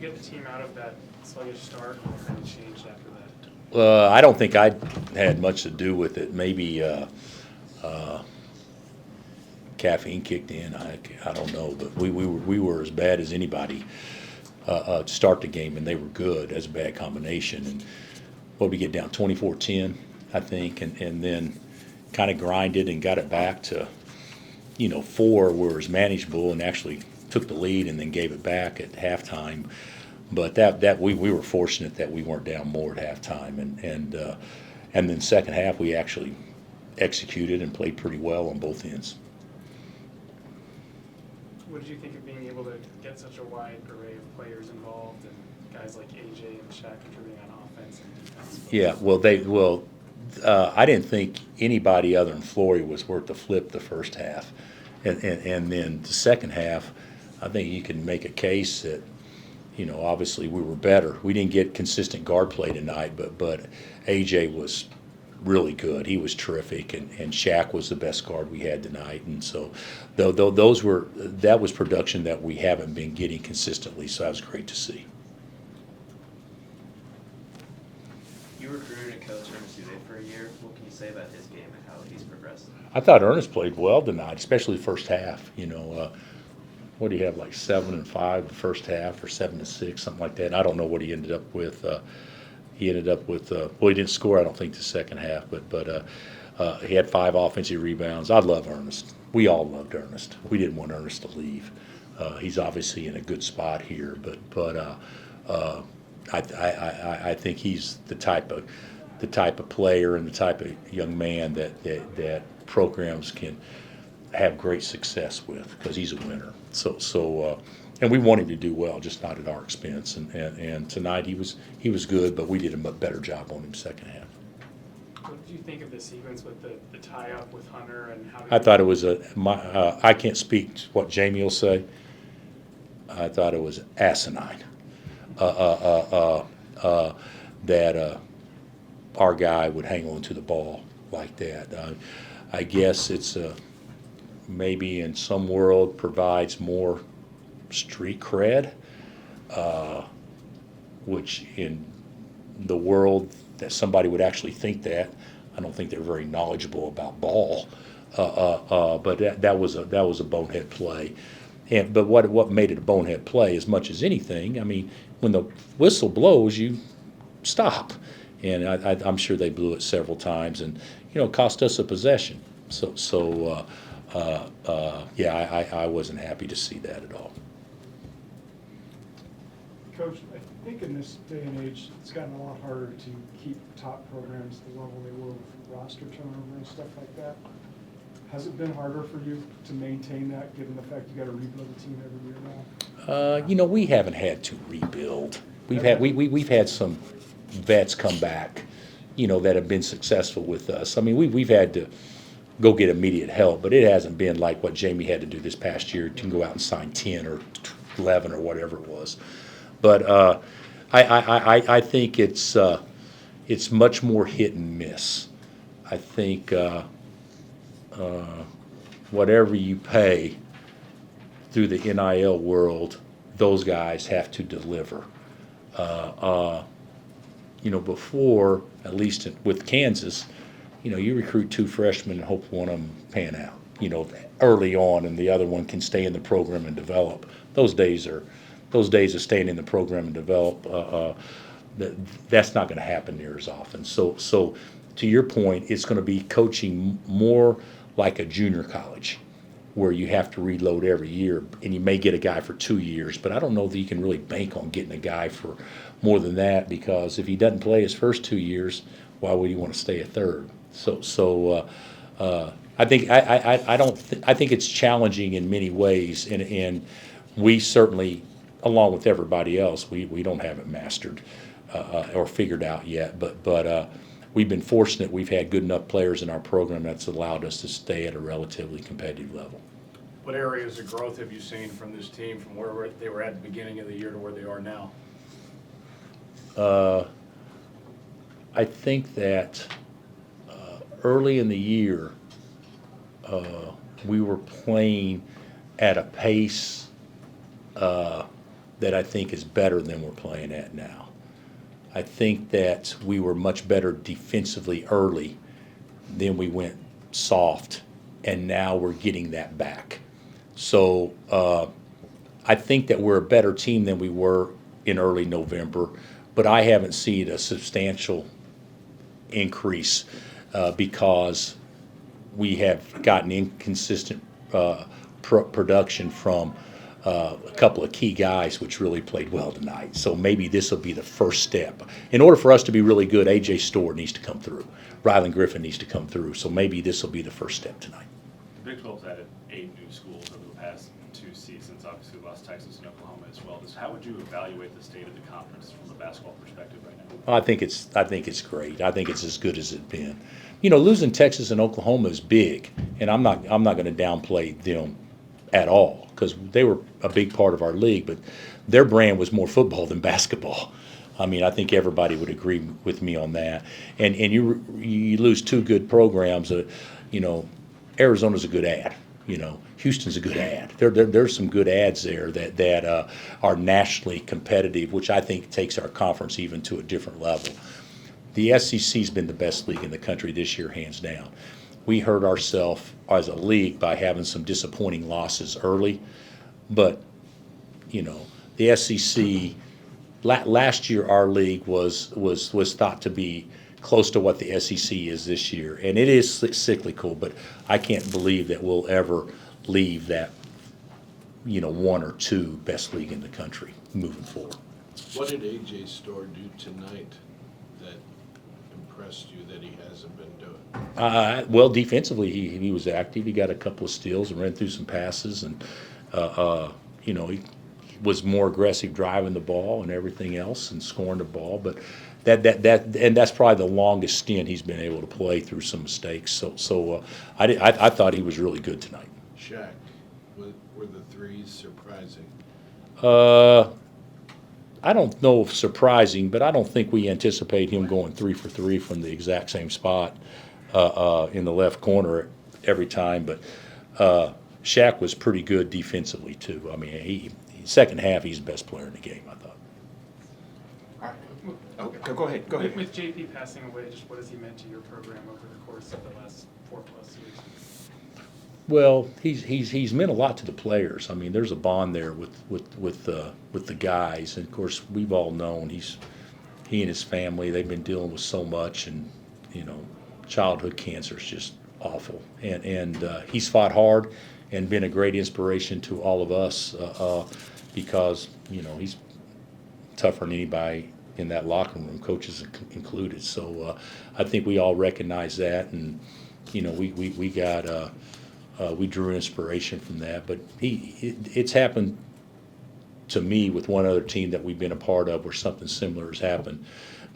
get the team out of that sluggish start, and what kind of changed after that? I don't think I had much to do with it. Maybe caffeine kicked in. I don't know, but we were as bad as anybody to start the game, and they were good. That's a bad combination. And what we get down 24-10, I think, and then kind of grinded and got it back to 4 where it was manageable, and actually took the lead and then gave it back at halftime. But that we were fortunate that we weren't down more at halftime, and then second half we actually executed and played pretty well on both ends. What did you think of being able to get such a wide array of players involved, and guys like AJ and Shaq contributing on offense and defense? Yeah, I didn't think anybody other than Flory was worth the flip the first half, and then the second half, I think you can make a case that obviously we were better. We didn't get consistent guard play tonight, but AJ was really good. He was terrific, and Shaq was the best guard we had tonight. And so, that was production that we haven't been getting consistently. So that was great to see. You recruited and coached Ernest Udeh for a year. What can you say about his game and how he's progressed? I thought Ernest played well tonight, especially the first half. What do you have, like 7 and 5 the first half, or 7 and 6, something like that? I don't know what he ended up with. He didn't score, I don't think, the second half, but he had 5 offensive rebounds. I love Ernest. We all loved Ernest. We didn't want Ernest to leave. He's obviously in a good spot here, but I think he's the type of player and the type of young man that programs can have great success with, because he's a winner. And we want him to do well, just not at our expense. And tonight he was good, but we did a much better job on him second half. What did you think of the sequence with the tie-up with Hunter, and how? I thought it was I can't speak to what Jamie will say. I thought it was asinine that our guy would hang on to the ball like that. I guess it's maybe in some world provides more street cred, which in the world that somebody would actually think that, I don't think they're very knowledgeable about ball. But that was a bonehead play. But what made it a bonehead play as much as anything, I mean, when the whistle blows, you stop. And I'm sure they blew it several times, and it cost us a possession. I wasn't happy to see that at all. Coach, I think in this day and age, it's gotten a lot harder to keep top programs the level they were with roster turnover and stuff like that. Has it been harder for you to maintain that, given the fact you got to rebuild the team every year now? We haven't had to rebuild. We've had some vets come back, that have been successful with us. I mean, we've had to go get immediate help, but it hasn't been like what Jamie had to do this past year to go out and sign 10 or 11 or whatever it was. But I think it's much more hit and miss. I think whatever you pay through the NIL world, those guys have to deliver. Before, at least with Kansas, you recruit 2 freshmen and hope one of them pan out, early on, and the other one can stay in the program and develop. Those days of staying in the program and develop, that's not going to happen near as often. So to your point, it's going to be coaching more like a junior college, where you have to reload every year, and you may get a guy for 2 years, but I don't know that you can really bank on getting a guy for more than that, because if he doesn't play his first 2 years, why would he want to stay a third? I think it's challenging in many ways, and we certainly, along with everybody else, we don't have it mastered or figured out yet, but we've been fortunate. We've had good enough players in our program that's allowed us to stay at a relatively competitive level. What areas of growth have you seen from this team, from where they were at the beginning of the year to where they are now? I think that early in the year, we were playing at a pace that I think is better than we're playing at now. I think that we were much better defensively early, then we went soft, and now we're getting that back. So I think that we're a better team than we were in early November, but I haven't seen a substantial increase because we have gotten inconsistent production from a couple of key guys, which really played well tonight. So maybe this will be the first step. In order for us to be really good, A.J. Storr needs to come through. Rylan Griffin needs to come through. So maybe this will be the first step tonight. The Big 12's added 8 new schools over the past 2 seasons. Obviously, we lost Texas and Oklahoma as well. How would you evaluate the state of the conference from a basketball perspective right now? I think it's great. I think it's as good as it's been. You know, losing Texas and Oklahoma is big, and I'm not going to downplay them at all because they were a big part of our league, but their brand was more football than basketball. I mean, I think everybody would agree with me on that. And you lose 2 good programs. You know, Arizona's a good ad. You know, Houston's a good ad. There's some good ads there that are nationally competitive, which I think takes our conference even to a different level. The SEC's been the best league in the country this year, hands down. We hurt ourselves as a league by having some disappointing losses early, but you know, the SEC last year our league was thought to be close to what the SEC is this year, and it is cyclical. But I can't believe that we'll ever leave that, you know, 1 or 2 best league in the country moving forward. What did A.J. Storr do tonight that impressed you that he hasn't been doing? Well, defensively, he was active. He got a couple of steals and ran through some passes, and you know, he was more aggressive driving the ball and everything else and scoring the ball. But that's probably the longest stint he's been able to play through some mistakes. So I thought he was really good tonight. Shaq, were the threes surprising? I don't know if surprising, but I don't think we anticipate him going 3 for 3 from the exact same spot in the left corner every time. But Shaq was pretty good defensively too. I mean, second half he's the best player in the game, I thought. All right. Oh, go ahead. With JP passing away, just what has he meant to your program over the course of the last 4+ years? Well, he's meant a lot to the players. I mean, there's a bond there with the guys, and of course we've all known he and his family, they've been dealing with so much, and you know, childhood cancer is just awful, and he's fought hard and been a great inspiration to all of us because you know, he's tougher than anybody in that locker room, coaches included. So I think we all recognize that, and you know, we drew inspiration from that. But it's happened to me with one other team that we've been a part of where something similar has happened,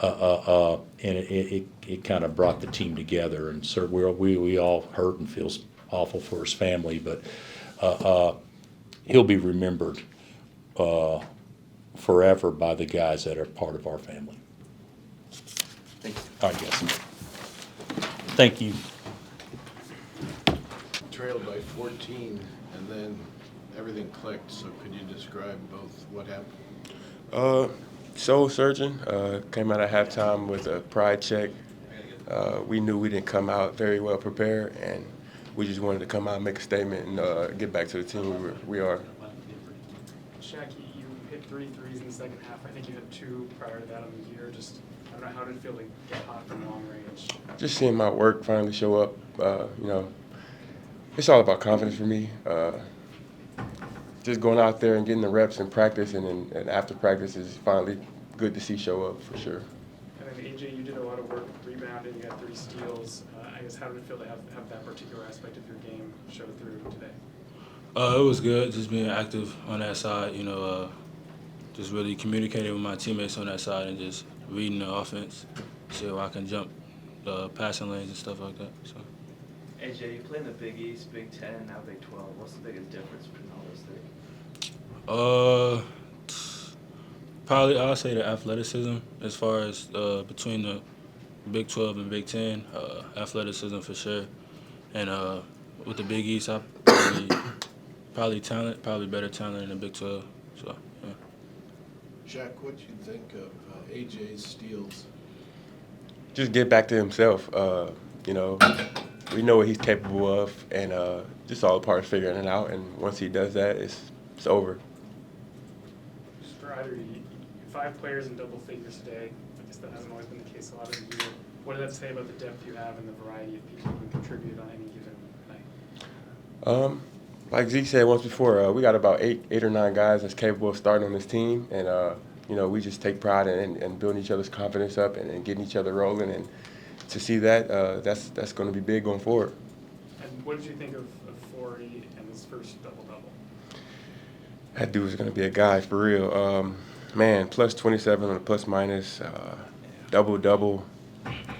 and it kind of brought the team together. And so we all hurt and feels awful for his family, but he'll be remembered forever by the guys that are part of our family. Thank you. All right, guys. Thank you. Trailed by 14, and then everything clicked. So could you describe both what happened? Soul surgeon came out at halftime with a pride check. We knew we didn't come out very well prepared, and we just wanted to come out and make a statement and get back to the team we are. Shaq, you hit 3 threes in the second half. I think you had 2 prior to that on the year. Just, I don't know, how did it feel to get hot from long range? Just seeing my work finally show up, you know, it's all about confidence for me. Just going out there and getting the reps in practice and after practice is finally good to see show up for sure. And then AJ, you did a lot of work rebounding. You got 3 steals. I guess, how did it feel to have that particular aspect of your game show through today? It was good, just being active on that side, you know, just really communicating with my teammates on that side and just reading the offense, see how I can jump the passing lanes and stuff like that. So. AJ, you play in the Big East, Big 10, now Big 12. What's the biggest difference between all those 3? Probably I'll say the athleticism as far as between the Big 12 and Big 10, athleticism for sure. And with the Big East, I probably better talent in the Big 12. So, yeah. Shaq, what do you think of AJ's steals? Just get back to himself. You know, we know what he's capable of, and just all a part of figuring it out. And once he does that, it's over. Just for either, 5 players in double figures today. I guess that hasn't always been the case a lot of the year. What does that say about the depth you have and the variety of people who can contribute on any given night? Like Zeke said once before, we got about eight or nine guys that's capable of starting on this team, and you know, we just take pride in building each other's confidence up and getting each other rolling. And to see that, that's going to be big going forward. And what did you think of Forey and his first double-double? That dude is going to be a guy for real. Man, plus 27 on the plus minus, double-double.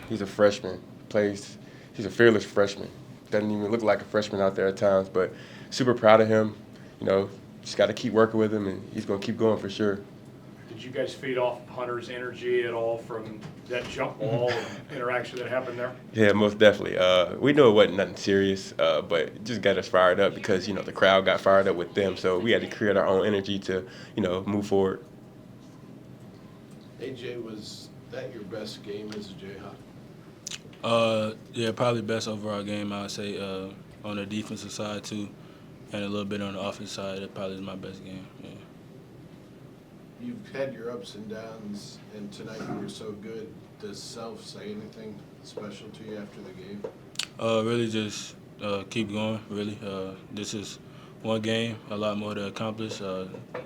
He's a freshman. He's a fearless freshman. Doesn't even look like a freshman out there at times, but super proud of him. You know, just got to keep working with him, and he's going to keep going for sure. Did you guys feed off Hunter's energy at all from that jump ball and interaction that happened there? Yeah, most definitely. We knew it wasn't nothing serious, but it just got us fired up because, you know, the crowd got fired up with them, so we had to create our own energy to, you know, move forward. AJ, was that your best game as a Jayhawk? Yeah, probably best overall game, I would say, on the defensive side, too, and a little bit on the offensive side. That probably is my best game, yeah. You've had your ups and downs, and tonight you were so good. Does Self say anything special to you after the game? Really just keep going, really. This is one game, a lot more to accomplish.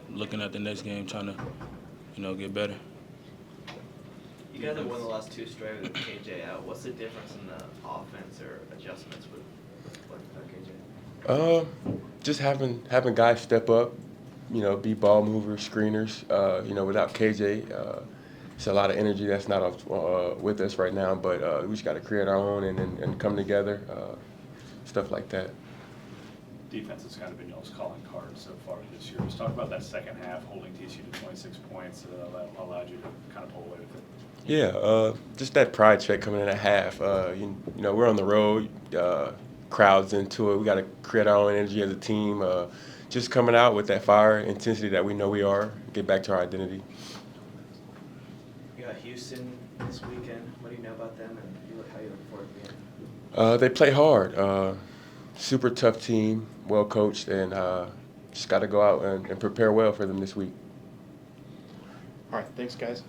Looking at the next game, trying to, you know, get better. You guys have won the last 2 straight with KJ out. What's the difference in the offense or adjustments with KJ? Just having guys step up, you know, be ball movers, screeners. You know, without KJ, it's a lot of energy that's not with us right now. But we just got to create our own and come together, stuff like that. Defense has kind of been y'all's calling card so far this year. Just talk about that second half, holding TCU to 26 points that allowed you to kind of pull away with it. Yeah, just that pride check coming in at half. You know, we're on the road, crowds into it. We got to create our own energy as a team. Just coming out with that fire, intensity that we know we are, get back to our identity. You got Houston this weekend. What do you know about them, and how you look forward to the game? They play hard. Super tough team, well coached, and just got to go out and prepare well for them this week. All right, thanks, guys.